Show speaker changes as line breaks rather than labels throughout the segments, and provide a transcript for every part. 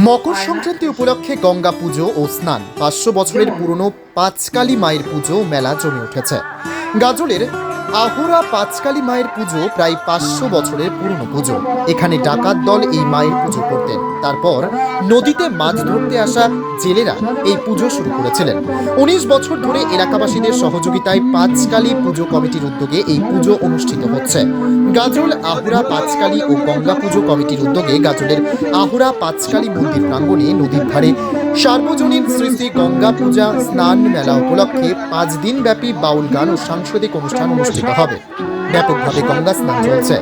মকর সংক্রান্তি উপলক্ষে গঙ্গা পুজো ও স্নান 500 বছরের পুরনো পাঁচকালী মায়ের পুজো মেলা জমে উঠেছে। গাজলের আহুরা পাঁচকালী মায়ের পুজো প্রায় 500 বছরের পুরনো পুজো। এখানে ডাকাত দল এই মায়ের পুজো করতেন। তারপর নদীতে মাছ ধরতে আসা জেলেরা এই পুজো শুরু করেছিলেন। 19 বছর ধরে এলাকাবাসীদের সহযোগিতায় পাঁচকালী পুজো কমিটির উদ্যোগে এই পুজো অনুষ্ঠিত হচ্ছে। গাজল আহুরা পাঁচকালী ও গঙ্গা পুজো কমিটির উদ্যোগে গাজলের আহুরা পাঁচকালী মন্দির প্রাঙ্গণে নদীর ধারে সার্বজনীন শ্রী শ্রী গঙ্গা পূজা স্নান মেলা উপলক্ষে 5 দিন ব্যাপী বাউল গান ও সাংস্কৃতিক অনুষ্ঠান অনুষ্ঠিত হবে। ব্যাপকভাবে গঙ্গা স্নান চলছে।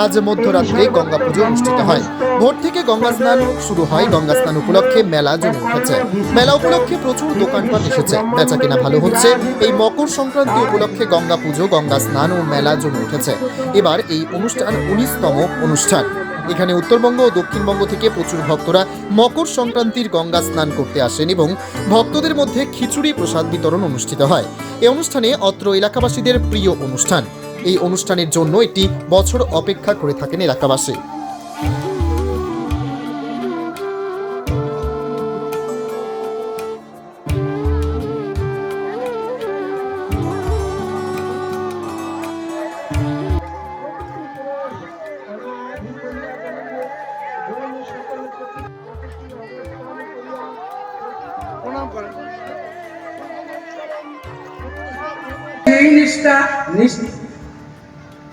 আজ মধ্যরাত্রে গঙ্গা পুজো অনুষ্ঠিত হয়। ভোর থেকে গঙ্গা স্নান শুরু হয়। গঙ্গা স্নান উপলক্ষে মেলা জমে উঠেছে। মেলা উপলক্ষে প্রচুর দোকানপাট এসেছে। বেচা কেনা ভালো হচ্ছে। এই মকর সংক্রান্তি উপলক্ষে গঙ্গা পুজো, গঙ্গা স্নান ও মেলা জমে উঠেছে। এবার এই অনুষ্ঠান 19তম অনুষ্ঠান। এখানে উত্তরবঙ্গ ও দক্ষিণবঙ্গ থেকে প্রচুর ভক্তরা মকর সংক্রান্তির গঙ্গা স্নান করতে আসেন এবং ভক্তদের মধ্যে খিচুড়ি প্রসাদ বিতরণ অনুষ্ঠিত হয়। এই অনুষ্ঠানে অত্র এলাকাবাসীদের প্রিয় অনুষ্ঠান। এই অনুষ্ঠানের জন্য একটি বছর অপেক্ষা করে থাকেন এলাকাবাসী।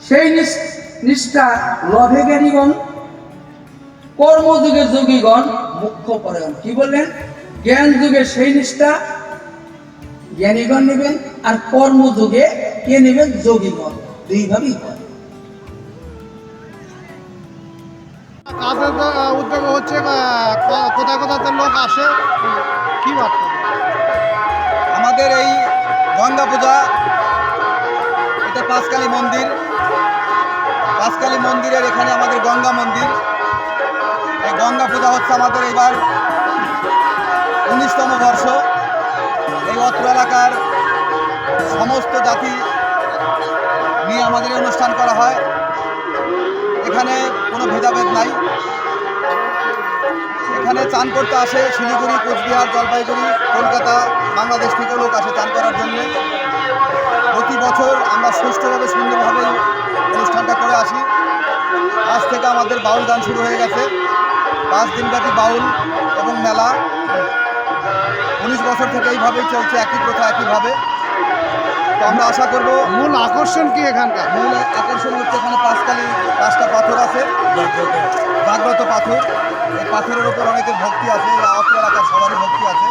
সেই নিষ্ঠা লভে জ্ঞানীগণ, কর্মযুগে যোগীগণ, মুখ্য পরায়ণ। কি বললেন? জ্ঞান যুগে সেই নিষ্ঠা জ্ঞানীগণ নেবেন, আর কর্মযুগে কে নেবেন? যোগীগণ। দুইভাবেই হয়।
উদ্যোগ হচ্ছে, কোথায় কোথাতে লোক আসে, কি বার্তা?
আমাদের এই গঙ্গা পূজা, এটা পাঁচকালী মন্দির। পাঁচকালী মন্দিরের এখানে আমাদের গঙ্গা মন্দির। এই গঙ্গা পূজা হচ্ছে আমাদের এবার 19তম বর্ষ। এই অত্র এলাকার সমস্ত জাতি নিয়ে আমাদের এই অনুষ্ঠান করা হয়। এখানে কোনো ভেদাভেদ নাই। এখানে চান করতে আসে শিলিগুড়ি, কোচবিহার, জলপাইগুড়ি, কলকাতা, বাংলাদেশ থেকেও লোক আসে চান করার জন্য। প্রতি বছর আমরা সুষ্ঠুভাবে সুন্দরভাবে অনুষ্ঠানটা করে আসি। আজ থেকে আমাদের বাউল গান শুরু হয়ে গেছে। 5 দিনব্যাপী বাউল এবং মেলা 19 বছর থেকে এইভাবেই চলছে, একই প্রথা একইভাবে। তো আমরা আশা করব।
মূল আকর্ষণ কি এখানকার?
মূল আকর্ষণ হচ্ছে এখানে পাঁচটা পাথর আছে, জাগ্রত পাথর। এই পাথরের উপর অনেকের ভক্তি আছে। অত্র এলাকার সবারই ভক্তি আছে।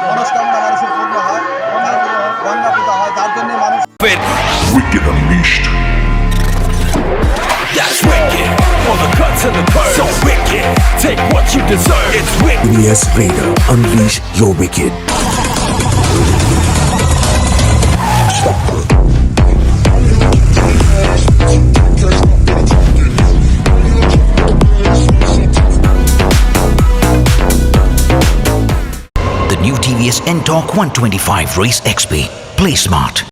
মনস্কামনা মানুষের পূর্ণ হয়, গঙ্গা পূজা হয়, যার জন্য মানুষ
Wicked Unleashed. That's wicked. All the cuts and the curves. So wicked. Take what you deserve. It's wicked. Yes, Vader. Unleash your wicked.
The new TVS N-Torque 125 Race XP. Play smart.